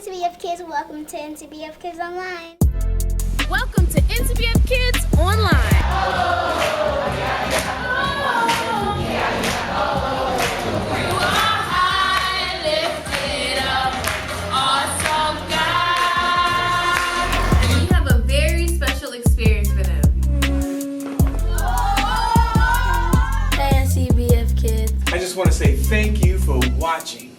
NCBF Kids. Welcome to NCBF Kids Online. Welcome to NCBF Kids Online. We have a very special experience for them. Hey, NCBF Kids. I just want to say thank you for watching.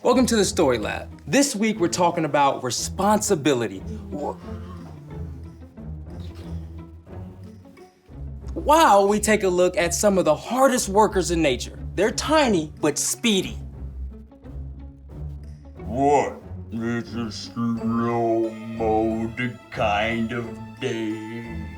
Welcome to the Story Lab. This week we're talking about responsibility. While we take a look at some of the hardest workers in nature. They're tiny but speedy. What? It's a slow mode kind of day.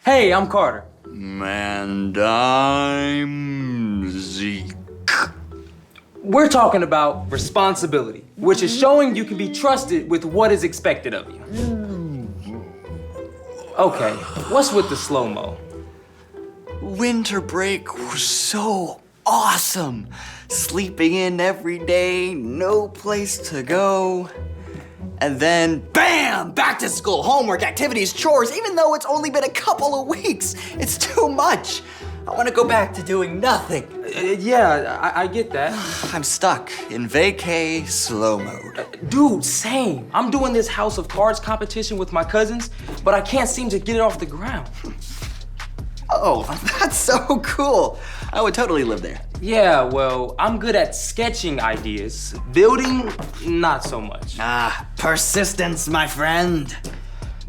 Hey, I'm Carter. And I'm Zeke. We're talking about responsibility, which is showing you can be trusted with what is expected of you. Okay, what's with the slow-mo? Winter break was so awesome. Sleeping in every day, no place to go. And then, bam! Back to school, homework, activities, chores. Even though it's only been a couple of weeks, it's too much. I want to go back to doing nothing. Yeah, I get that. I'm stuck in vacay slow mode. Dude, same. I'm doing this House of Cards competition with my cousins, but I can't seem to get it off the ground. Oh, that's so cool. I would totally live there. Yeah, well, I'm good at sketching ideas. Building, not so much. Ah, persistence, my friend.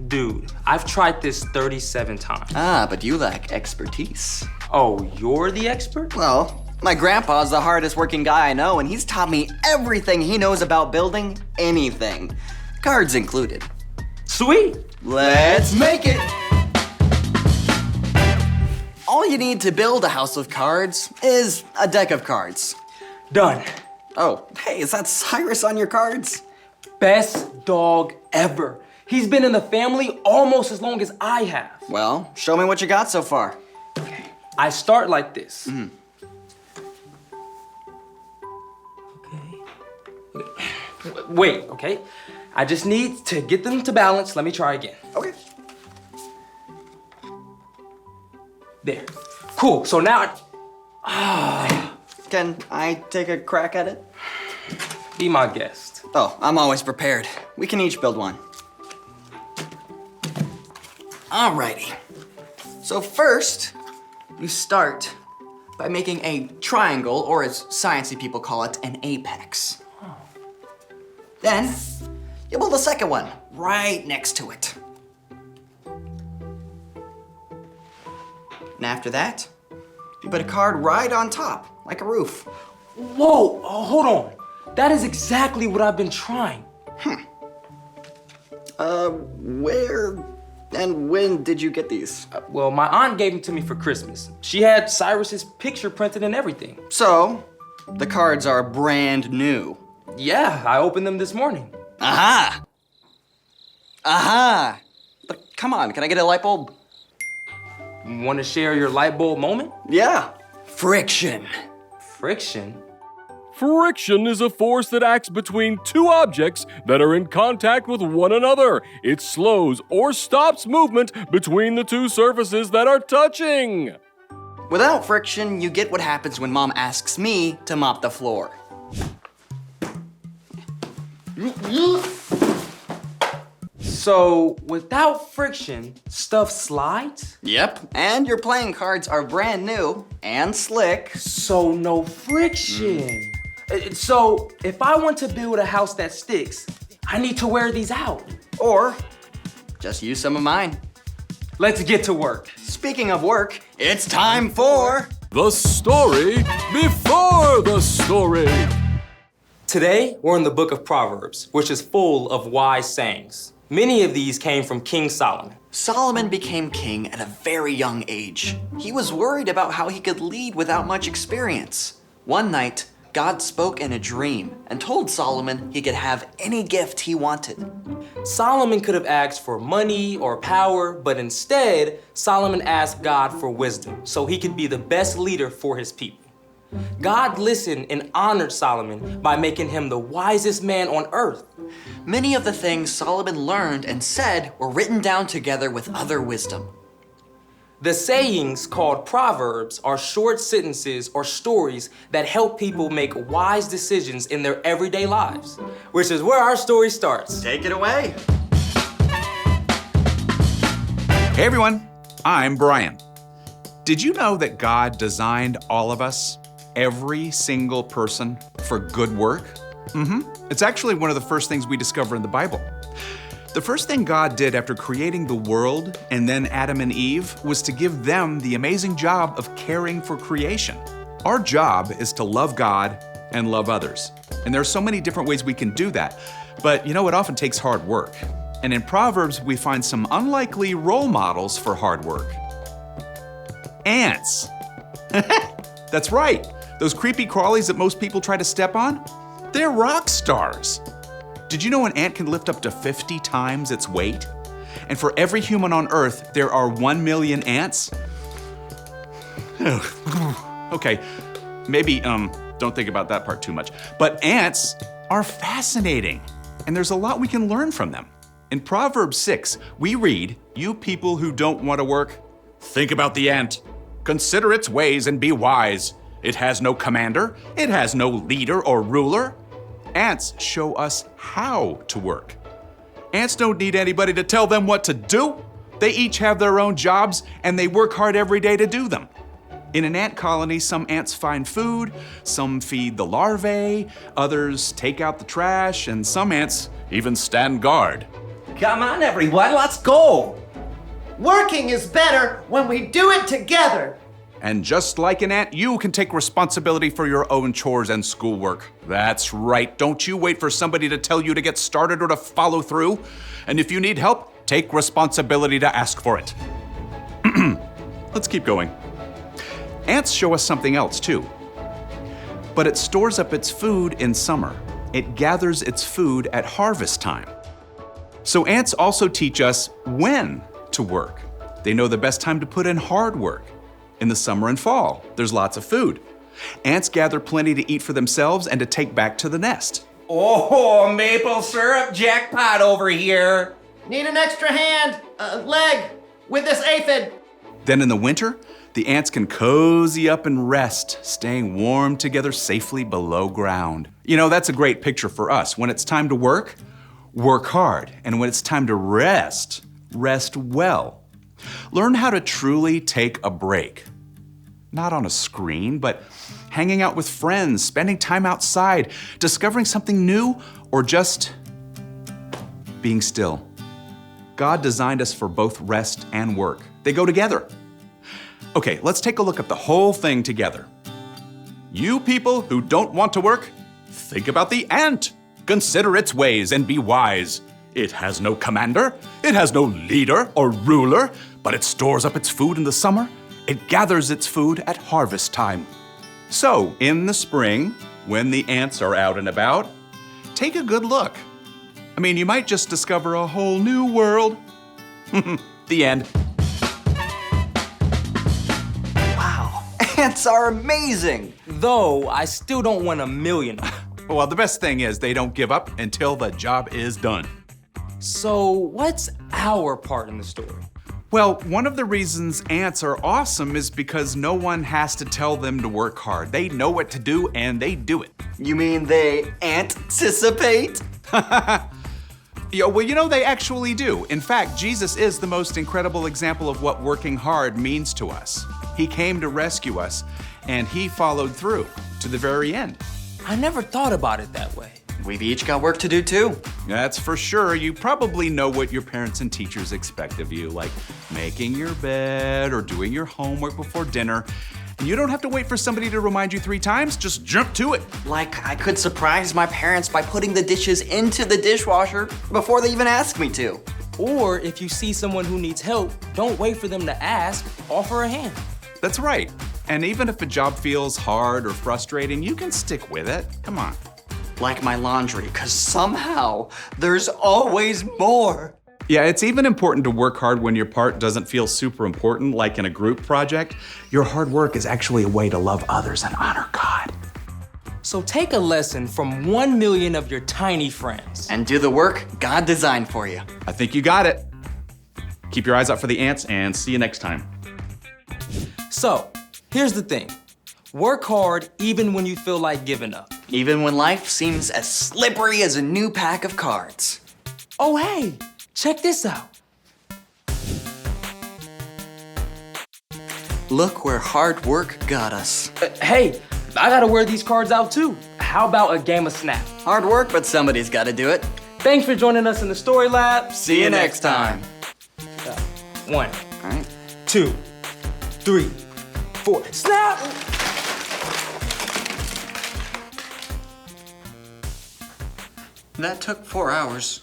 Dude, I've tried this 37 times. Ah, but you lack expertise. Oh, you're the expert? Well, my grandpa's the hardest working guy I know, and he's taught me everything he knows about building anything. Cards included. Sweet. Let's make it! All you need to build a house of cards is a deck of cards. Done. Oh, hey, is that Cyrus on your cards? Best dog ever. He's been in the family almost as long as I have. Well, show me what you got so far. I start like this. Okay. Wait, okay? I just need to get them to balance. Let me try again. Okay. There. Cool, so now Can I take a crack at it? be my guest. Oh, I'm always prepared. We can each build one. Alrighty. So first, you start by making a triangle, or as sciencey people call it, an apex. Then, you build a second one right next to it. And after that, you put a card right on top, like a roof. Whoa, hold on. That is exactly what I've been trying. Where and when did you get these? Well, my aunt gave them to me for Christmas. She had Cyrus's picture printed and everything. So, the cards are brand new. Yeah, I opened them this morning. Aha! Aha! But come on, can I get a light bulb? Want to share your light bulb moment? Yeah. Friction. Friction? Friction is a force that acts between two objects that are in contact with one another. It slows or stops movement between the two surfaces that are touching. Without friction, you get what happens when Mom asks me to mop the floor. So, without friction, stuff slides? Yep. And your playing cards are brand new and slick. So, no friction. So, if I want to build a house that sticks, I need to wear these out. Or just use some of mine. Let's get to work. Speaking of work, it's time for The story before the story. Today, we're in the book of Proverbs, which is full of wise sayings. Many of these came from King Solomon. Solomon became king at a very young age. He was worried about how he could lead without much experience. One night, God spoke in a dream and told Solomon he could have any gift he wanted. Solomon could have asked for money or power, but instead, Solomon asked God for wisdom so he could be the best leader for his people. God listened and honored Solomon by making him the wisest man on earth. Many of the things Solomon learned and said were written down together with other wisdom. The sayings called proverbs are short sentences or stories that help people make wise decisions in their everyday lives, which is where our story starts. Take it away. Hey everyone, I'm Brian. Did you know that God designed all of us, every single person, for good work? It's actually one of the first things we discover in the Bible. The first thing God did after creating the world and then Adam and Eve was to give them the amazing job of caring for creation. Our job is to love God and love others. And there are so many different ways we can do that. But you know, it often takes hard work. And in Proverbs, we find some unlikely role models for hard work. Ants. That's right. Those creepy crawlies that most people try to step on, they're rock stars. Did you know an ant can lift up to 50 times its weight? And for every human on Earth, there are 1 million ants? Okay, maybe don't think about that part too much. But ants are fascinating, and there's a lot we can learn from them. In Proverbs 6, we read, "You people who don't want to work, think about the ant. Consider its ways and be wise. It has no commander, it has no leader or ruler." Ants show us how to work. Ants don't need anybody to tell them what to do. They each have their own jobs and they work hard every day to do them. In an ant colony, some ants find food, some feed the larvae, others take out the trash, and some ants even stand guard. Come on, everyone, let's go. Working is better when we do it together. And just like an ant, you can take responsibility for your own chores and schoolwork. That's right. Don't you wait for somebody to tell you to get started or to follow through. And if you need help, take responsibility to ask for it. Let's keep going. Ants show us something else too. But it stores up its food in summer. It gathers its food at harvest time. So ants also teach us when to work. They know the best time to put in hard work. In the summer and fall, there's lots of food. Ants gather plenty to eat for themselves and to take back to the nest. Oh, maple syrup jackpot over here. Need an extra hand, leg, with this aphid. Then in the winter, the ants can cozy up and rest, staying warm together safely below ground. You know, that's a great picture for us. When it's time to work, work hard. And when it's time to rest, rest well. Learn how to truly take a break. Not on a screen, but hanging out with friends, spending time outside, discovering something new, or just being still. God designed us for both rest and work. They go together. Okay, let's take a look at the whole thing together. You people who don't want to work, think about the ant. Consider its ways and be wise. It has no commander, it has no leader or ruler, but it stores up its food in the summer. It gathers its food at harvest time. So, in the spring, when the ants are out and about, take a good look. I mean, you might just discover a whole new world. The end. Wow, ants are amazing. Though, I still don't want 1 million. Well, the best thing is they don't give up until the job is done. So, what's our part in the story? Well, one of the reasons ants are awesome is because no one has to tell them to work hard. They know what to do and they do it. You mean they anticipate? Yeah, well, you know, they actually do. In fact, Jesus is the most incredible example of what working hard means to us. He came to rescue us, and he followed through to the very end. I never thought about it that way. We've each got work to do too. That's for sure. You probably know what your parents and teachers expect of you, like making your bed or doing your homework before dinner. And you don't have to wait for somebody to remind you 3 times, just jump to it. Like I could surprise my parents by putting the dishes into the dishwasher before they even ask me to. Or if you see someone who needs help, don't wait for them to ask, offer a hand. That's right. And even if a job feels hard or frustrating, you can stick with it. Come on. Like my laundry, because somehow there's always more. Yeah, it's even important to work hard when your part doesn't feel super important, like in a group project. Your hard work is actually a way to love others and honor God. So take a lesson from 1 million of your tiny friends. And do the work God designed for you. I think you got it. Keep your eyes out for the ants and see you next time. So, here's the thing. Work hard even when you feel like giving up. Even when life seems as slippery as a new pack of cards. Oh, hey, check this out. Look where hard work got us. Hey, I gotta wear these cards out too. How about a game of Snap? Hard work, but somebody's gotta do it. Thanks for joining us in the Story Lab. See you next time. 1, All right. 2, 3, 4, snap! That took 4 hours.